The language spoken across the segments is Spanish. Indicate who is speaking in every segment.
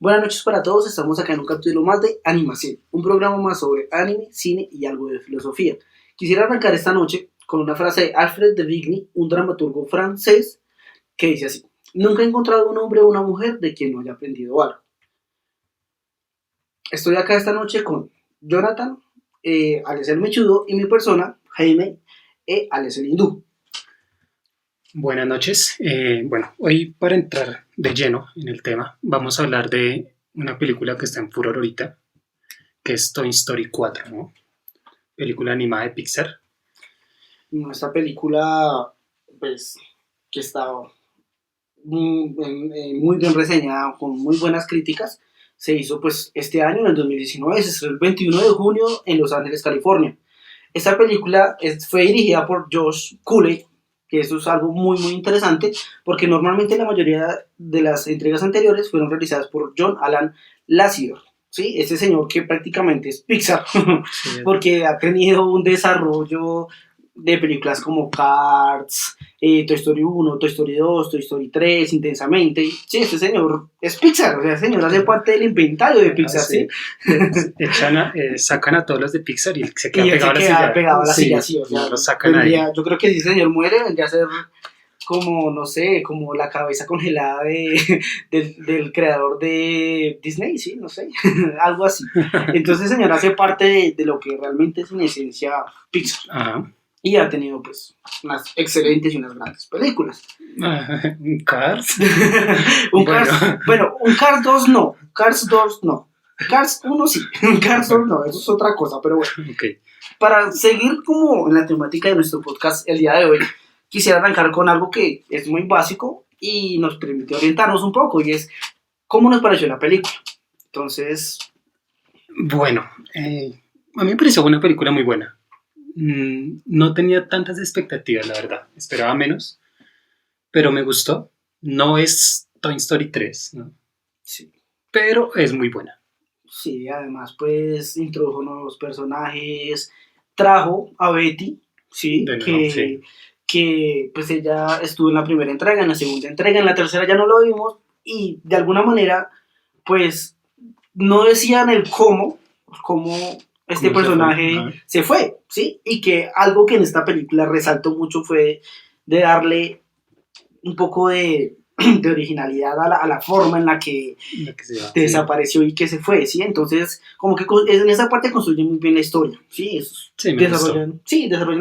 Speaker 1: Buenas noches para todos, estamos acá en un capítulo más de Animación, un programa más sobre anime, cine y algo de filosofía. Quisiera arrancar esta noche con una frase de Alfred de Vigny, un dramaturgo francés, que dice así: nunca he encontrado un hombre o una mujer de quien no haya aprendido algo. Estoy acá esta noche con Jonathan, alias el Mechudo, y mi persona, Jaime, alias el Hindú.
Speaker 2: Buenas noches. Hoy para entrar de lleno en el tema, vamos a hablar de una película que está en furor ahorita, que es Toy Story 4, ¿no? Película animada de Pixar.
Speaker 1: Esta película, pues, que está muy bien reseñada, con muy buenas críticas, se hizo pues este año, en el 2019, se estrenó el 21 de junio en Los Ángeles, California. Esta película fue dirigida por Josh Cooley, que eso es algo muy interesante, porque normalmente la mayoría de las entregas anteriores fueron realizadas por John Alan Lasseter, ¿sí? Ese señor que prácticamente es Pixar, sí, porque ha tenido un desarrollo de películas como Cars, Toy Story 1, Toy Story 2, Toy Story 3, Intensamente. Sí, este señor es Pixar, o sea, el señor hace parte del inventario de Pixar, ¿sí?
Speaker 2: Sacan a todos los de Pixar y se queda pegado a la silla.
Speaker 1: Sí, o sea, lo sacan ahí. Yo creo que si ese señor muere, vendría a ser como, no sé, como la cabeza congelada del creador de Disney, sí, no sé, algo así. Entonces el señor hace parte de lo que realmente es en esencia Pixar.
Speaker 2: Ajá.
Speaker 1: Y ha tenido pues unas excelentes y unas grandes películas.
Speaker 2: Cars.
Speaker 1: Un Cars 2 no. Cars 2 no. Cars 1 sí. Cars 2 no. Eso es otra cosa, pero bueno.
Speaker 2: Okay.
Speaker 1: Para seguir como en la temática de nuestro podcast el día de hoy, quisiera arrancar con algo que es muy básico y nos permite orientarnos un poco, y es ¿cómo nos pareció la película? Entonces...
Speaker 2: Bueno, a mí me pareció una película muy buena. No tenía tantas expectativas, la verdad. Esperaba menos, pero me gustó. No es Toy Story 3, ¿no?
Speaker 1: Sí.
Speaker 2: Pero es muy buena.
Speaker 1: Sí, además pues introdujo nuevos personajes, trajo a Betty, ¿sí? Que pues ella estuvo en la primera entrega, en la segunda entrega, en la tercera ya no lo vimos, y de alguna manera pues no decían el cómo este personaje se fue, ¿sí? Y que algo que en esta película resaltó mucho fue de darle un poco de originalidad a la forma en la que desapareció y que se fue, ¿sí? Entonces, como que en esa parte construye muy bien la historia, ¿sí? Desarrollan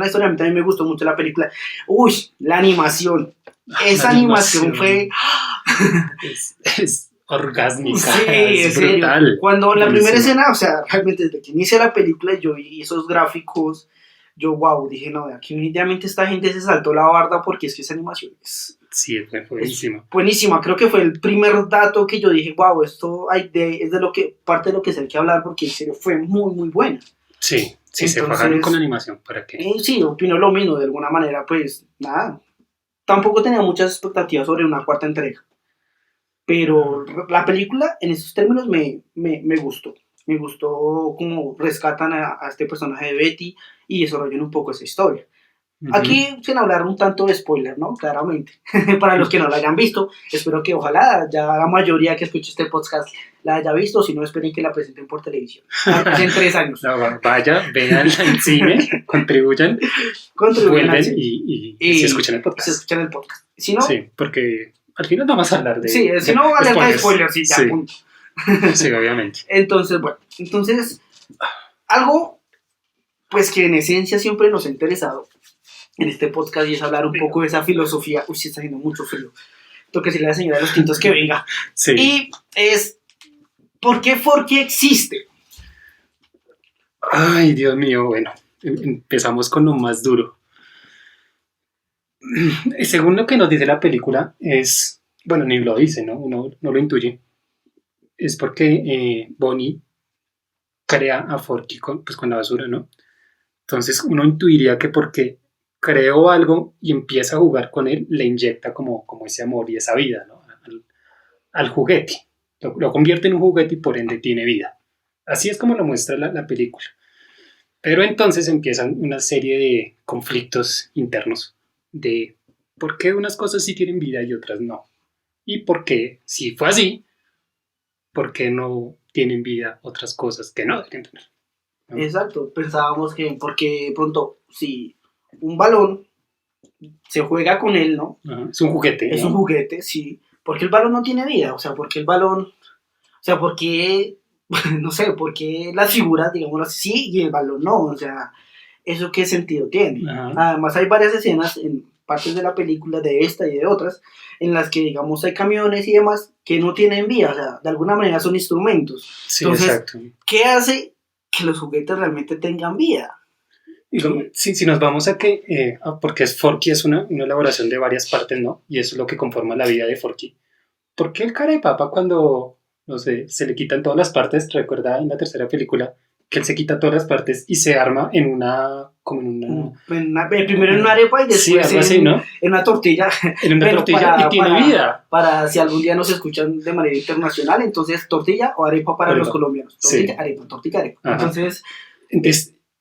Speaker 1: la historia. A mí también me gustó mucho la película. Uy, la animación. Esa animación fue...
Speaker 2: es orgásmica,
Speaker 1: sí,
Speaker 2: es brutal.
Speaker 1: Cuando la primera escena, o sea, realmente desde que inicia la película yo vi esos gráficos, yo wow, dije, no, aquí definitivamente esta gente se saltó la barda, porque es que esa animación es...
Speaker 2: Sí, fue buenísima.
Speaker 1: Buenísima, creo que fue el primer dato que yo dije, wow, esto es de lo que, parte de lo que se hay que hablar, porque en serio fue muy buena.
Speaker 2: Sí, entonces, se fajaron con animación, ¿para qué?
Speaker 1: Sí, opino lo mismo, de alguna manera, pues, nada, tampoco tenía muchas expectativas sobre una cuarta entrega, pero la película en esos términos me gustó. Me gustó cómo rescatan a este personaje de Betty y desarrollan un poco esa historia. Uh-huh. Aquí, sin hablar un tanto de spoiler, ¿no? Claramente. Para los que no la hayan visto, espero que ojalá ya la mayoría que escuche este podcast la haya visto, si no, esperen que la presenten por televisión. Hace 3 años.
Speaker 2: No, vaya, vean en cine, contribuyan, vuelven y se escuchan el podcast.
Speaker 1: Se escuchan el podcast. Si no,
Speaker 2: sí, porque al final vamos a hablar de...
Speaker 1: Sí, si no, alerta de spoilers, sí, ya,
Speaker 2: sí.
Speaker 1: Punto.
Speaker 2: Sí, obviamente.
Speaker 1: Entonces, bueno, algo pues que en esencia siempre nos ha interesado en este podcast, y es hablar un poco de esa filosofía. Uy, sí, está haciendo mucho frío. Tengo que decirle a la señora de los tintos que venga.
Speaker 2: Sí.
Speaker 1: Y es, ¿por qué Forky existe?
Speaker 2: Ay, Dios mío, bueno, empezamos con lo más duro. Según lo que nos dice la película, es, bueno, ni lo dice, ¿no? Uno no lo intuye. Es porque Bonnie crea a Forky con la basura, ¿no? Entonces uno intuiría que porque creó algo y empieza a jugar con él, le inyecta como ese amor y esa vida, ¿no? al juguete. Lo convierte en un juguete y por ende tiene vida. Así es como lo muestra la película. Pero entonces empiezan una serie de conflictos internos de por qué unas cosas sí tienen vida y otras no. Y por qué, si fue así, ¿por qué no tienen vida otras cosas que no deberían tener? ¿No?
Speaker 1: Exacto, pensábamos que porque de pronto, si un balón se juega con él, ¿no?
Speaker 2: Es un juguete.
Speaker 1: Es un juguete, sí. Porque el balón no tiene vida, o sea, porque el balón, o sea, porque, no sé, porque las figuras, digamos así, sí y el balón no, o sea, ¿eso qué sentido tiene? Además hay varias escenas en partes de la película, de esta y de otras, en las que, digamos, hay camiones y demás que no tienen vida, o sea, de alguna manera son instrumentos.
Speaker 2: Sí,
Speaker 1: entonces,
Speaker 2: exacto.
Speaker 1: ¿qué hace que los juguetes realmente tengan vida?
Speaker 2: Si nos vamos a que, porque Forky es una elaboración de varias partes, ¿no? Y eso es lo que conforma la vida de Forky. ¿Por qué el cara de papa cuando, no sé, se le quitan todas las partes? Recuerda en la tercera película que él se quita todas las partes y se arma en una, como en una...
Speaker 1: primero en una arepa y después
Speaker 2: sí, algo así, ¿no?
Speaker 1: En una tortilla.
Speaker 2: En una tortilla y tiene vida.
Speaker 1: Para si algún día nos escuchan de manera internacional, entonces tortilla o arepa para los colombianos. Tortilla, sí. Tortilla, arepa. Entonces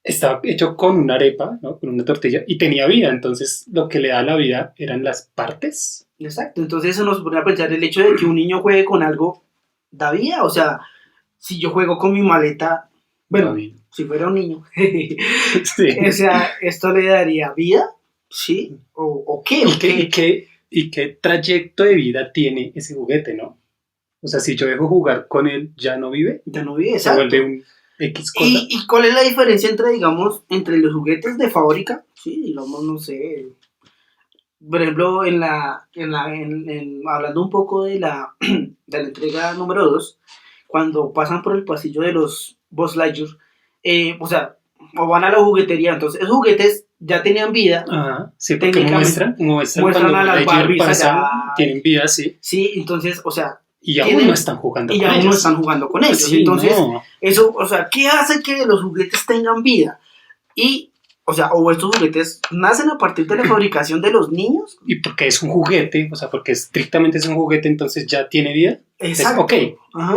Speaker 2: estaba hecho con una arepa, ¿no? Con una tortilla y tenía vida, entonces lo que le da la vida eran las partes.
Speaker 1: Exacto, entonces eso nos pone a pensar el hecho de que un niño juegue con algo da vida, o sea, si yo juego con mi maleta, bueno, si fuera un niño, sí. O sea, ¿esto le daría vida? ¿Sí? ¿O qué?
Speaker 2: ¿Y qué trayecto de vida tiene ese juguete, no? O sea, si yo dejo jugar con él, ¿ya no vive?
Speaker 1: Ya no vive, exacto.
Speaker 2: Se vuelve un X cosa.
Speaker 1: ¿Y cuál es la diferencia entre, digamos, entre los juguetes de fábrica? Sí, digamos, no sé. Por ejemplo, hablando un poco de la entrega número 2, cuando pasan por el pasillo de los Buzz Lightyear, o sea, o van a la juguetería, entonces esos juguetes ya tenían vida.
Speaker 2: Ajá, sí, porque muestran cuando
Speaker 1: a las Barbies
Speaker 2: pasan, tienen vida, sí.
Speaker 1: Sí, entonces, o sea,
Speaker 2: y aún no están jugando con ellos.
Speaker 1: Y aún no están jugando con ellos.
Speaker 2: Sí,
Speaker 1: entonces, eso, o sea, ¿qué hace que los juguetes tengan vida? Y, o sea, o estos juguetes nacen a partir de la fabricación de los niños.
Speaker 2: Y porque es un juguete, o sea, porque estrictamente es un juguete, entonces ya tiene vida.
Speaker 1: Exacto.
Speaker 2: Ok,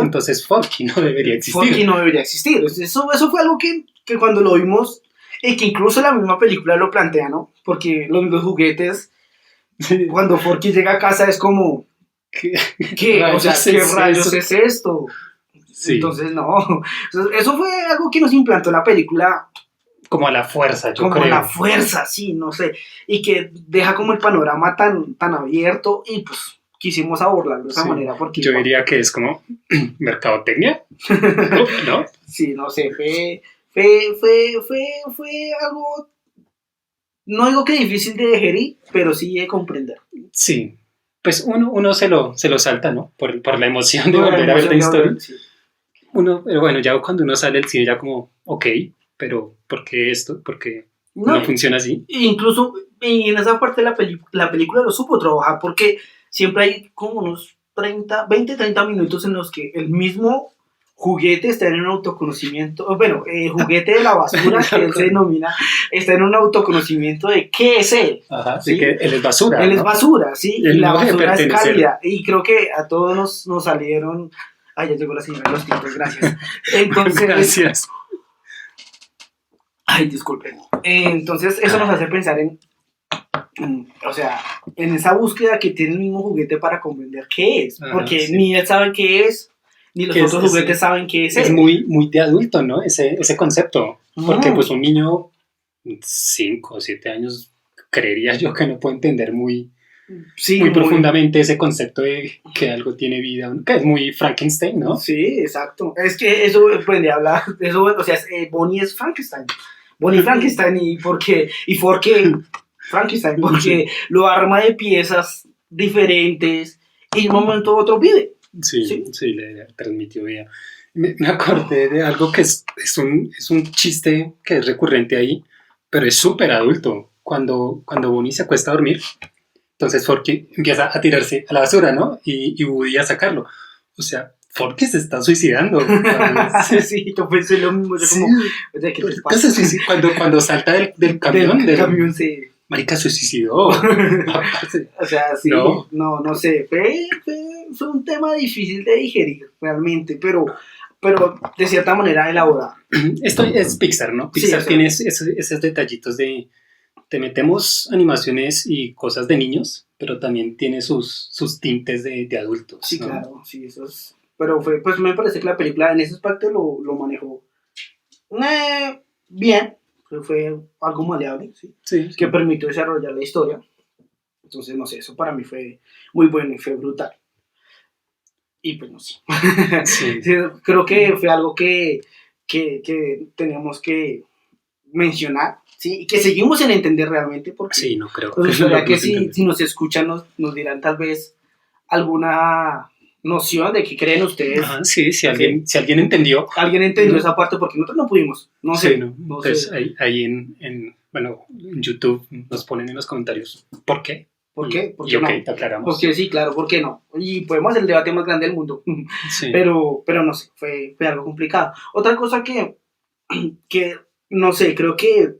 Speaker 2: entonces Forky no debería existir.
Speaker 1: Forky no debería existir. Eso fue algo que cuando lo vimos, y que incluso la misma película lo plantea, ¿no? Porque los juguetes, cuando Forky llega a casa es como... ¿Qué rayos es esto? Sí. Entonces, no. Eso fue algo que nos implantó la película.
Speaker 2: Como a la fuerza, yo creo.
Speaker 1: Como a la fuerza, sí, no sé. Y que deja como el panorama tan abierto y pues quisimos abordarlo de esa manera. Porque,
Speaker 2: yo diría que es como mercadotecnia, ¿no?
Speaker 1: Sí, no sé, fue algo, no digo que difícil de digerir, pero sí de comprender.
Speaker 2: Sí. Pues uno se lo salta, ¿no? Por la emoción de volver a ver la historia. Sí. Pero bueno, ya cuando uno sale del cine ya como, ok, pero ¿por qué esto? Porque no funciona así.
Speaker 1: Incluso en esa parte de la película lo supo trabajar, porque siempre hay como unos 20-30 minutos en los que el mismo juguete está en un autoconocimiento, juguete de la basura, que él se denomina, está en un autoconocimiento de qué es él.
Speaker 2: Ajá, ¿sí? Que él es basura.
Speaker 1: Él es basura, sí,
Speaker 2: y
Speaker 1: la basura es cálida. Y creo que a todos nos salieron... Ay, ya llegó la señora de los tiempos, gracias. Entonces...
Speaker 2: Gracias.
Speaker 1: Ay, disculpen. Entonces, eso nos hace pensar en esa búsqueda que tiene el mismo juguete para comprender qué es. Porque ni él sabe qué es, ni los otros juguetes saben qué es.
Speaker 2: Es muy, muy de adulto, ¿no? Ese concepto. Porque pues un niño 5 o 7 años creería yo que no puede entender muy profundamente ese concepto de que algo tiene vida, que es muy Frankenstein, ¿no?
Speaker 1: Sí, exacto. Es que eso aprendí a hablar, Bonnie es Frankenstein. Bonnie Frankenstein y Forky Frankenstein, porque lo arma de piezas diferentes y de un momento a otro vive.
Speaker 2: Sí, le transmitió vida. Me acordé de algo que es un chiste que es recurrente ahí, pero es súper adulto. Cuando Bonnie se acuesta a dormir, entonces Forky empieza a tirarse a la basura, ¿no? Y Woody a sacarlo. O sea, Forky se está suicidando.
Speaker 1: Sí, yo pensé lo mismo. Yo como, oye, ¿qué te pasa?
Speaker 2: Cuando salta del camión.
Speaker 1: Del camión, sí.
Speaker 2: Marica, se suicidó.
Speaker 1: O sea, sí, no sé. Fue un tema difícil de digerir, realmente, pero de cierta manera elaborado.
Speaker 2: Esto es Pixar, ¿no? Pixar tiene esos detallitos de... Te metemos animaciones y cosas de niños, pero también tiene sus tintes de adultos.
Speaker 1: Sí,
Speaker 2: ¿no?
Speaker 1: claro, sí, eso es... pero pues me parece que la película en ese aspecto lo manejó bien, fue algo maleable, ¿sí?
Speaker 2: Sí.
Speaker 1: Que permitió desarrollar la historia. Entonces, no sé, eso para mí fue muy bueno y fue brutal. Y pues no sé. Sí. Sí, creo que fue algo que teníamos que mencionar, ¿sí? Y que seguimos sin entender realmente, porque
Speaker 2: sí, no creo.
Speaker 1: Pues, que si nos escuchan nos dirán tal vez alguna noción de qué creen ustedes.
Speaker 2: Ajá, sí, si alguien entendió.
Speaker 1: Alguien entendió esa parte, porque nosotros no pudimos. No sé.
Speaker 2: Sí, no. Entonces, sé. Ahí en YouTube nos ponen en los comentarios ¿por qué?
Speaker 1: ¿Por qué? ¿Por
Speaker 2: qué
Speaker 1: no?
Speaker 2: Aclaramos.
Speaker 1: Porque sí, claro, ¿por qué no? Y podemos hacer el debate más grande del mundo. Sí. Pero no sé, fue algo complicado. Otra cosa que no sé, creo que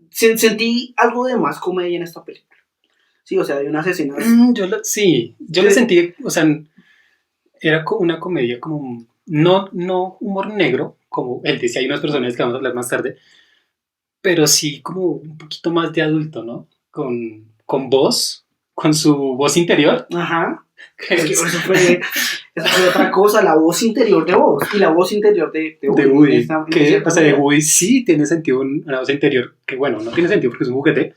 Speaker 1: sentí algo de más comedia en esta película. Sí, o sea, de unas escenas.
Speaker 2: Yo lo sentí, o sea, era como una comedia como, no humor negro, como él decía, hay unas personas que vamos a hablar más tarde, pero sí como un poquito más de adulto, ¿no? Con voz, con su voz interior.
Speaker 1: Ajá. Es que eso fue otra cosa, la voz interior de vos y la voz interior de
Speaker 2: Woody. De Woody sí tiene sentido una voz interior, que bueno, no tiene sentido porque es un juguete,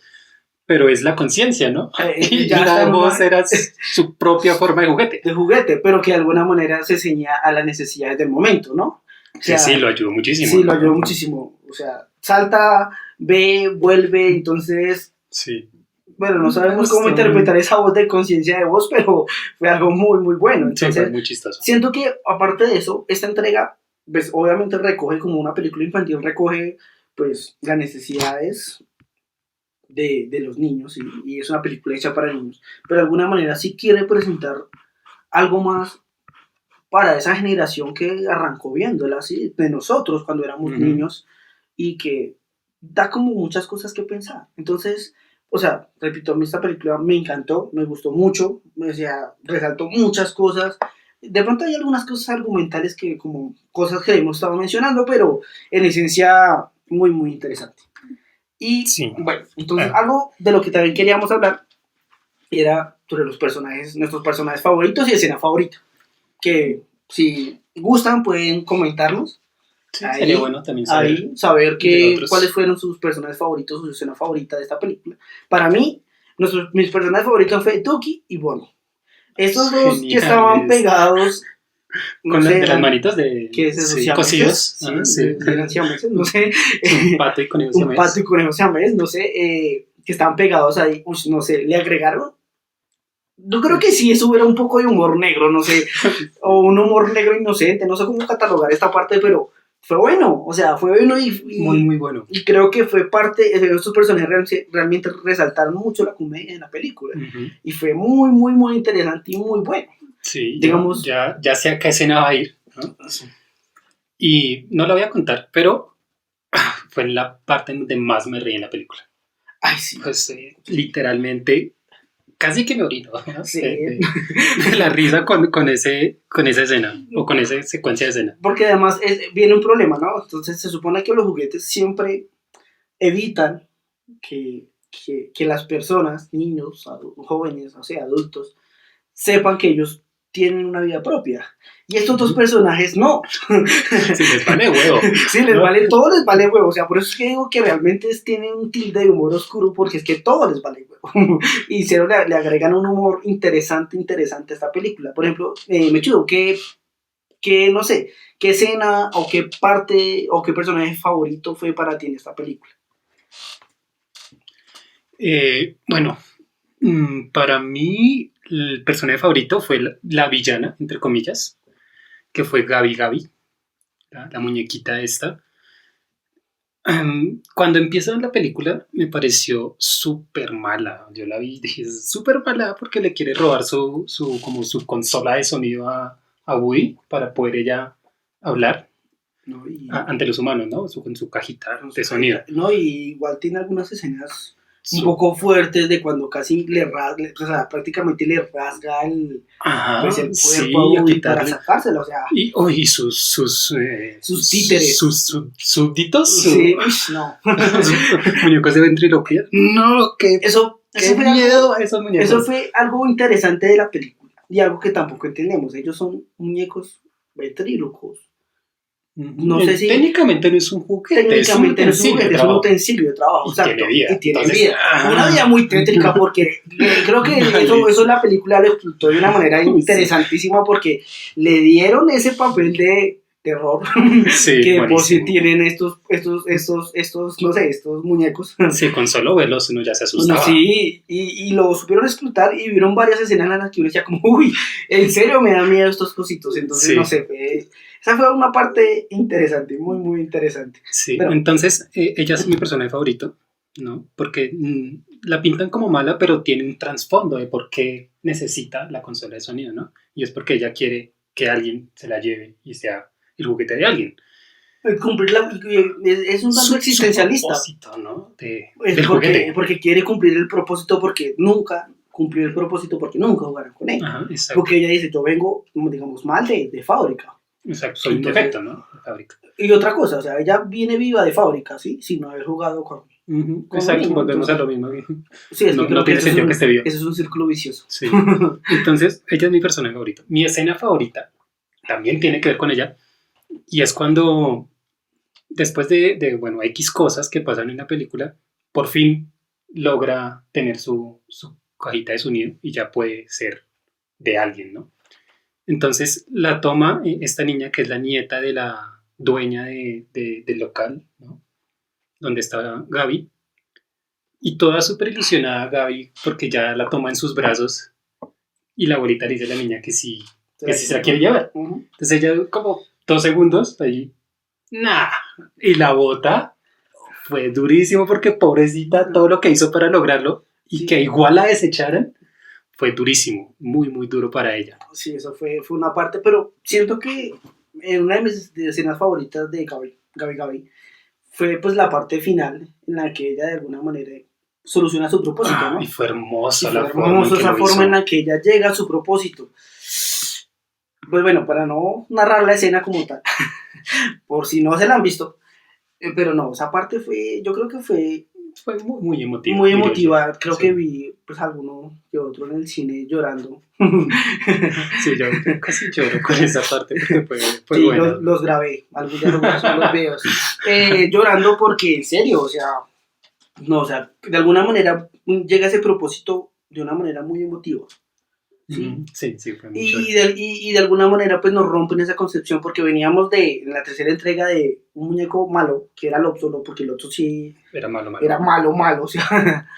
Speaker 2: pero es la conciencia, ¿no? Y la voz era su propia forma de juguete.
Speaker 1: De juguete, pero que de alguna manera se ceñía a las necesidades del momento, ¿no?
Speaker 2: O sea, sí, lo ayudó muchísimo.
Speaker 1: Sí, lo ayudó muchísimo. O sea, salta, ve, vuelve, entonces...
Speaker 2: Sí.
Speaker 1: Bueno, no sabemos cómo interpretar esa voz de conciencia de voz, pero fue algo muy, muy bueno. Entonces,
Speaker 2: sí, fue muy chistoso.
Speaker 1: Siento que, aparte de eso, esta entrega, pues, obviamente recoge, como una película infantil, recoge, pues, las necesidades de los niños, y es una película hecha para niños, pero de alguna manera sí quiere presentar algo más para esa generación que arrancó viéndola, así, de nosotros cuando éramos niños, y que da como muchas cosas que pensar. Entonces... O sea, repito, a mí esta película me encantó, me gustó mucho, resaltó muchas cosas. De pronto hay algunas cosas argumentales que como cosas que hemos estado mencionando, pero en esencia muy, muy interesante. Y sí. Bueno, entonces algo de lo que también queríamos hablar era sobre los personajes, nuestros personajes favoritos y escena favorita. Que si gustan pueden comentarnos.
Speaker 2: Sí, ahí, sería bueno también
Speaker 1: saber cuáles fueron sus personajes favoritos, su escena favorita de esta película. Para mí, mis personajes favoritos fue Ducky y Bonnie. Estos dos que estaban pegados
Speaker 2: con las manitos de cosidos.
Speaker 1: Eran siameses, no sé.
Speaker 2: Un pato y conejo siamés.
Speaker 1: Un pato y conejo siamés, no sé. Que estaban pegados ahí, no sé, le agregaron. Yo creo que sí, eso era un poco de humor negro, no sé. O un humor negro inocente, no sé cómo catalogar esta parte, pero fue bueno, o sea, fue bueno y
Speaker 2: muy, muy bueno.
Speaker 1: Y creo que fue parte de estos personajes realmente resaltaron mucho la comedia en la película. Y fue muy, muy, muy interesante y muy bueno.
Speaker 2: Sí, digamos, ya sé a qué escena va a ir, ¿no? Sí. Y no la voy a contar, pero fue la parte donde más me reí en la película.
Speaker 1: Ay, sí.
Speaker 2: Pues literalmente casi que me orino, ¿no? Sí. de la risa con esa escena o con esa secuencia de escena.
Speaker 1: Porque además viene un problema, ¿no? Entonces se supone que los juguetes siempre evitan que las personas, niños, jóvenes, o sea, adultos, sepan que ellos tienen una vida propia. Y estos dos personajes no.
Speaker 2: Sí, les vale huevo.
Speaker 1: Sí, todo les vale huevo. O sea, por eso es que digo que realmente tienen un tilde de humor oscuro, porque es que todo les vale huevo. Y le agregan un humor interesante a esta película. Por ejemplo, Mechudo, que no sé, ¿qué escena o qué parte o qué personaje favorito fue para ti en esta película?
Speaker 2: Bueno, para mí el personaje favorito fue la villana, entre comillas, que fue Gabi, la muñequita esta. Cuando empieza la película me pareció súper mala. Yo la vi y dije, es súper mala porque le quiere robar su consola de sonido a Woody para poder ella hablar ante los humanos, ¿no? Con su cajita de sonido.
Speaker 1: No, y igual tiene algunas escenas un poco fuertes de cuando casi o sea, prácticamente le rasga el cuerpo a Woody para sacárselo, o sea.
Speaker 2: Y sus
Speaker 1: títeres.
Speaker 2: Sus súbditos.
Speaker 1: Sí, no.
Speaker 2: Muñecos de ventriloquía. No,
Speaker 1: eso
Speaker 2: fue miedo a esos muñecos.
Speaker 1: Eso fue algo interesante de la película y algo que tampoco entendemos. Ellos son muñecos ventrílocos. No sé si...
Speaker 2: Técnicamente no es un juguete.
Speaker 1: Técnicamente no es un juguete, es un utensilio de trabajo.
Speaker 2: Y tiene vida.
Speaker 1: Y tiene vida. Una vida muy tétrica porque creo que eso la película lo explotó de una manera interesantísima porque le dieron ese papel de terror que por si tienen estos, no sé, estos muñecos.
Speaker 2: Sí, con solo verlos uno ya se asustaba.
Speaker 1: Sí, y lo supieron explotar y vieron varias escenas en las que uno decía como, uy, en serio me da miedo estos cositos. Entonces, no sé, esa fue una parte interesante, muy, muy interesante.
Speaker 2: Sí, pero, entonces ella es mi personaje favorito, ¿no? Porque la pintan como mala, pero tiene un trasfondo de por qué necesita la consola de sonido, ¿no? Y es porque ella quiere que alguien se la lleve y sea el juguete de alguien.
Speaker 1: Es un tanto existencialista.
Speaker 2: Propósito, ¿no?
Speaker 1: Porque quiere cumplir el propósito porque nunca cumplió el propósito porque nunca jugaron con él.
Speaker 2: Ajá, exacto.
Speaker 1: Porque ella dice, yo vengo, digamos, mal de fábrica.
Speaker 2: Exacto, soy un defecto, ¿no? De fábrica.
Speaker 1: Y otra cosa, o sea, ella viene viva de fábrica, ¿sí? Sin no haber jugado con
Speaker 2: exacto, mismo, volvemos a lo mismo.
Speaker 1: Sí, es
Speaker 2: no tiene sentido que esté viva.
Speaker 1: Eso es un círculo vicioso.
Speaker 2: Sí. Entonces, ella es mi personaje favorito. Mi escena favorita también tiene que ver con ella. Y es cuando, después de X cosas que pasan en la película, por fin logra tener su cajita de sonido y ya puede ser de alguien, ¿no? Entonces la toma esta niña que es la nieta de la dueña del local, ¿no? Donde está Gaby. Y toda súper ilusionada Gaby porque ya la toma en sus brazos y la abuelita le dice a la niña que sí se la quiere llevar. Entonces ella como 2 segundos ahí, y la bota. Fue durísimo porque pobrecita todo lo que hizo para lograrlo y que igual la desecharan fue durísimo, muy muy duro para ella.
Speaker 1: Sí, eso fue una parte, pero siento que una de mis escenas favoritas de Gaby fue pues la parte final en la que ella de alguna manera soluciona su propósito, ¿no?
Speaker 2: Y fue hermosa
Speaker 1: esa forma en la que ella llega a su propósito. Pues bueno, para no narrar la escena como tal, por si no se la han visto, pero no, esa parte yo creo que fue
Speaker 2: muy, muy emotiva.
Speaker 1: Muy emotiva, creo que vi pues alguno que otro en el cine llorando.
Speaker 2: Sí, yo casi lloro con esa parte porque fue
Speaker 1: sí,
Speaker 2: buena.
Speaker 1: Los grabé, algún día los videos. Llorando porque, en serio, o sea, de alguna manera llega a ese propósito de una manera muy emotiva.
Speaker 2: Sí, fue mucho.
Speaker 1: Y de alguna manera pues nos rompen esa concepción porque veníamos en la tercera entrega de un muñeco malo, que era Lopso, porque el otro sí
Speaker 2: era malo.
Speaker 1: Era malo, o sea,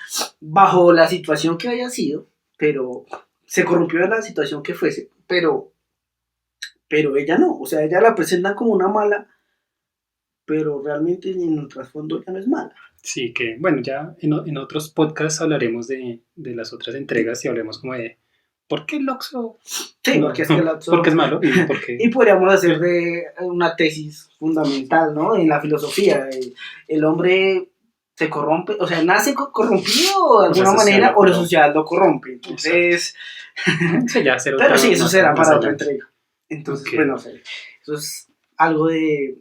Speaker 1: bajo la situación que haya sido, pero se corrompió en la situación que fuese, pero ella no, o sea, ella la presentan como una mala, pero realmente en el trasfondo ella no es mala.
Speaker 2: Sí, que bueno, ya en otros podcasts hablaremos de las otras entregas y hablaremos como de ¿por qué el Loxo?
Speaker 1: Sí, porque es que el Loxo...
Speaker 2: Porque es malo.
Speaker 1: Y podríamos hacer de una tesis fundamental, ¿no? En la filosofía. El hombre se corrompe, o sea, nace corrompido de alguna manera o la sociedad lo corrompe. Entonces... Pero sí, eso será para otra entrega. Entonces, pues no sé. Eso es algo de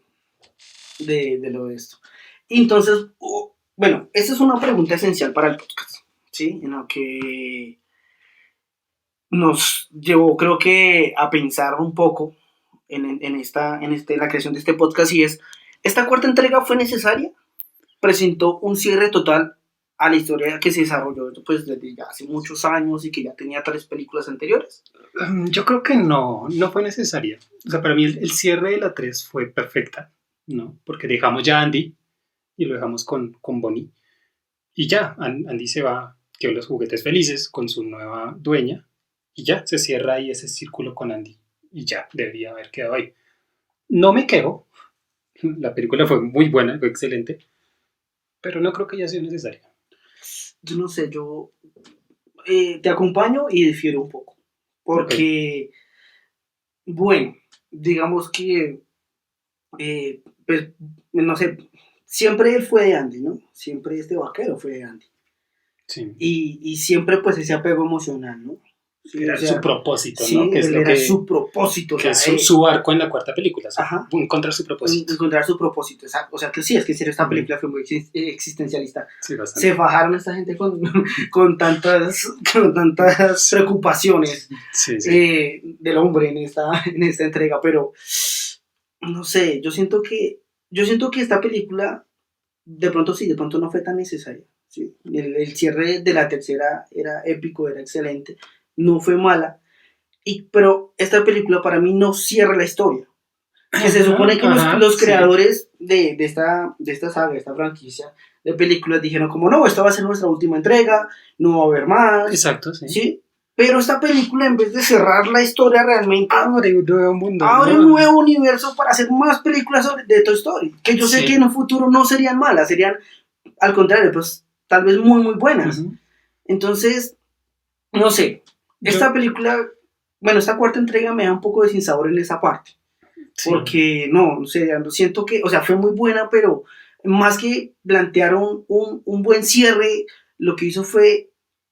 Speaker 1: lo de esto. Entonces, bueno, esta es una pregunta esencial para el podcast, ¿sí? En la que nos llevó, creo que, a pensar un poco en la creación de este podcast, y es, ¿esta cuarta entrega fue necesaria? ¿Presentó un cierre total a la historia que se desarrolló pues, desde ya hace muchos años y que ya tenía 3 películas anteriores?
Speaker 2: Yo creo que no fue necesaria. O sea, para mí el cierre de la 3 fue perfecta, ¿no? Porque dejamos ya a Andy y lo dejamos con Bonnie. Y ya, Andy se va, quedó los juguetes felices con su nueva dueña. Y ya, se cierra ahí ese círculo con Andy. Y ya, debería haber quedado ahí. No me quejo. La película fue muy buena, fue excelente. Pero no creo que haya sido necesaria.
Speaker 1: Yo no sé, yo te acompaño y difiero un poco. Porque, bueno, digamos que, pues, no sé, siempre él fue de Andy, ¿no? Siempre este vaquero fue de Andy.
Speaker 2: Sí.
Speaker 1: Y siempre, pues, ese apego emocional, ¿no?
Speaker 2: Sí, era su propósito,
Speaker 1: sí,
Speaker 2: ¿no?
Speaker 1: Que es lo era su propósito.
Speaker 2: Que es su arco en la cuarta película, encontrar su propósito.
Speaker 1: Encontrar su propósito, exacto. O sea, que sí, es que si esta película fue muy existencialista.
Speaker 2: Sí,
Speaker 1: se fajaron esta gente con tantas preocupaciones del hombre en esta entrega, pero no sé, yo siento que esta película de pronto no fue tan necesaria. ¿Sí? El cierre de la tercera era épico, era excelente, no fue mala, pero esta película para mí no cierra la historia. Que se supone que los creadores de esta saga, de esta franquicia de películas dijeron como no, esta va a ser nuestra última entrega, no va a haber más.
Speaker 2: Exacto,
Speaker 1: ¿sí? Pero esta película, en vez de cerrar la historia realmente,
Speaker 2: abre un nuevo mundo,
Speaker 1: abre un nuevo universo para hacer más películas de Toy Story, que yo sé que en un futuro no serían malas, serían al contrario, pues tal vez muy muy buenas. Entonces, no sé, esta película, bueno, esta cuarta entrega me da un poco de sinsabor en esa parte. Porque no sé, siento que, o sea, fue muy buena, pero más que plantear un buen cierre, lo que hizo fue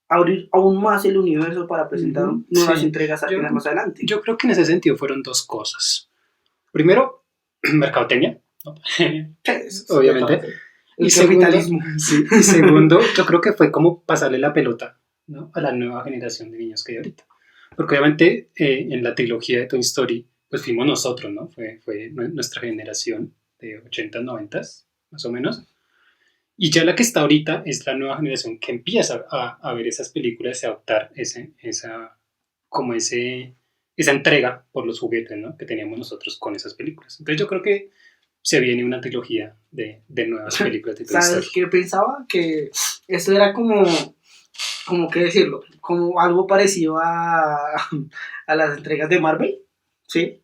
Speaker 1: abrir aún más el universo para presentar nuevas entregas más adelante.
Speaker 2: Yo creo que en ese sentido fueron dos cosas. Primero, mercadotecnia, ¿no? Obviamente.
Speaker 1: El capitalismo.
Speaker 2: Y segundo, yo creo que fue como pasarle la pelota, ¿no? A la nueva generación de niños que hay ahorita. Porque obviamente en la trilogía de Toy Story pues fuimos nosotros, ¿no? Fue nuestra generación de 80s, 90s, más o menos. Y ya la que está ahorita es la nueva generación que empieza a ver esas películas y a adoptar esa entrega por los juguetes, ¿no? Que teníamos nosotros con esas películas. Entonces yo creo que se viene una trilogía de nuevas películas de Toy Story.
Speaker 1: ¿Sabes qué pensaba? Que esto era como qué decirlo, como algo parecido a las entregas de Marvel, ¿sí?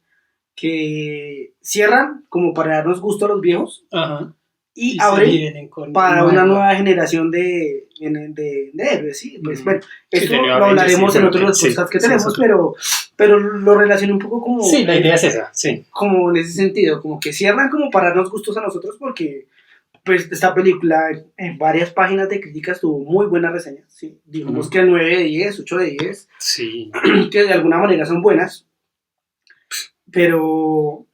Speaker 1: Que cierran como para darnos gusto a los viejos. Y abren para una nueva generación de héroes, ¿sí? Pues bueno, esto lo hablaremos en otros podcasts que tenemos, pero lo relaciono un poco como...
Speaker 2: Sí, la idea es esa, sí.
Speaker 1: Como en ese sentido, como que cierran como para darnos gustos a nosotros porque pues esta película en varias páginas de críticas tuvo muy buenas reseñas, ¿sí? Digamos que 9 de 10, 8 de 10,
Speaker 2: sí.
Speaker 1: Que de alguna manera son buenas, pero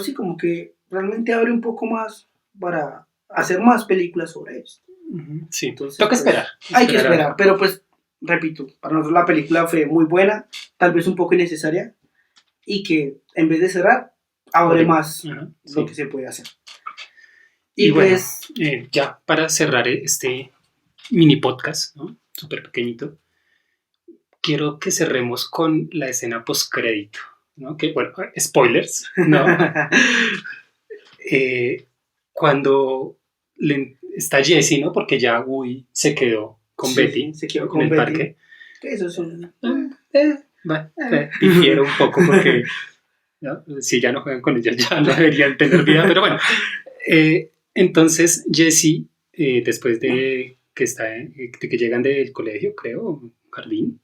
Speaker 1: sí, como que realmente abre un poco más para hacer más películas sobre esto.
Speaker 2: Sí, entonces toca esperar.
Speaker 1: Hay que esperar, pero pues, repito, para nosotros la película fue muy buena, tal vez un poco innecesaria, y que en vez de cerrar, abre más lo que se puede hacer.
Speaker 2: Y pues, bueno, ya para cerrar este mini podcast, ¿no? Súper pequeñito, quiero que cerremos con la escena postcrédito, ¿no? Que, bueno, spoilers, ¿no? Cuando está Jessie, ¿no? Porque ya Woody se quedó con Betty
Speaker 1: se quedó con
Speaker 2: en el
Speaker 1: Betty.
Speaker 2: parque.
Speaker 1: Eso es un...
Speaker 2: difiero un poco porque ¿no? Si ya no juegan con ella ya no deberían tener vida, pero bueno. Entonces Jessie, después de que llegan del colegio, creo, jardín,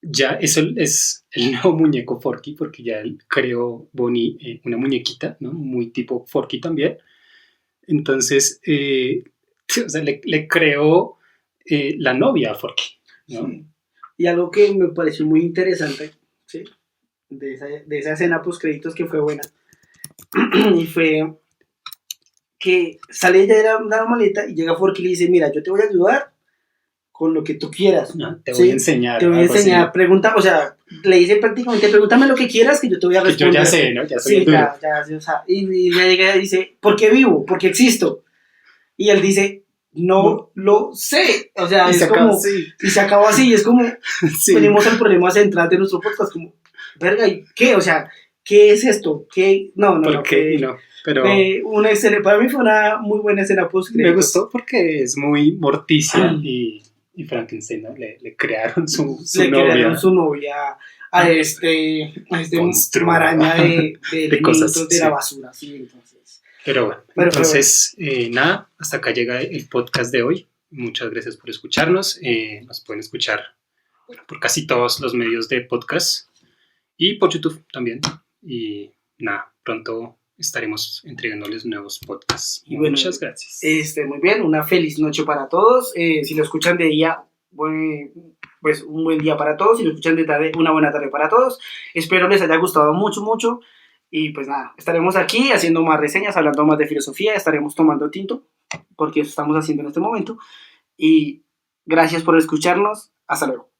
Speaker 2: ya eso es el nuevo muñeco Forky, porque ya él creó Bonnie una muñequita, ¿no? Muy tipo Forky también. Entonces, o sea, le creó la novia a Forky, ¿no?
Speaker 1: Sí. Y algo que me pareció muy interesante, ¿sí? de esa escena post créditos que fue buena, y fue que sale ella de la maleta y llega Forky y le dice, mira, yo te voy a ayudar con lo que tú quieras.
Speaker 2: No, te voy a enseñar.
Speaker 1: Te voy a enseñar, pregunta, o sea, le dice prácticamente, pregúntame lo que quieras que yo te voy a responder.
Speaker 2: Yo ya sé, ¿no? Ya soy
Speaker 1: o sea, y ella llega y dice, ¿por qué vivo? ¿Por qué existo? Y él dice, no lo sé. O sea, es como, y se acabó así, es como, venimos al problema central de nuestro podcast, como, verga, ¿y qué? O sea, ¿qué es esto? ¿Qué? No.
Speaker 2: ¿Por qué? No, pero...
Speaker 1: para mí fue una muy buena escena post-créditos.
Speaker 2: Me gustó porque es muy Morticia y Frankenstein, ¿no? Le crearon su novia. Le crearon
Speaker 1: su novia a este maraña de cosas de la basura, sí, entonces.
Speaker 2: Pero bueno, entonces, nada, hasta acá llega el podcast de hoy. Muchas gracias por escucharnos. Nos pueden escuchar por casi todos los medios de podcast y por YouTube también. Y nada, pronto estaremos entregándoles nuevos podcasts.
Speaker 1: Y bueno,
Speaker 2: muchas gracias.
Speaker 1: Muy bien, una feliz noche para todos. Si lo escuchan de día, pues un buen día para todos. Si lo escuchan de tarde, una buena tarde para todos. Espero les haya gustado mucho, mucho. Y pues nada, estaremos aquí haciendo más reseñas, hablando más de filosofía. Estaremos tomando tinto, porque eso estamos haciendo en este momento. Y gracias por escucharnos. Hasta luego.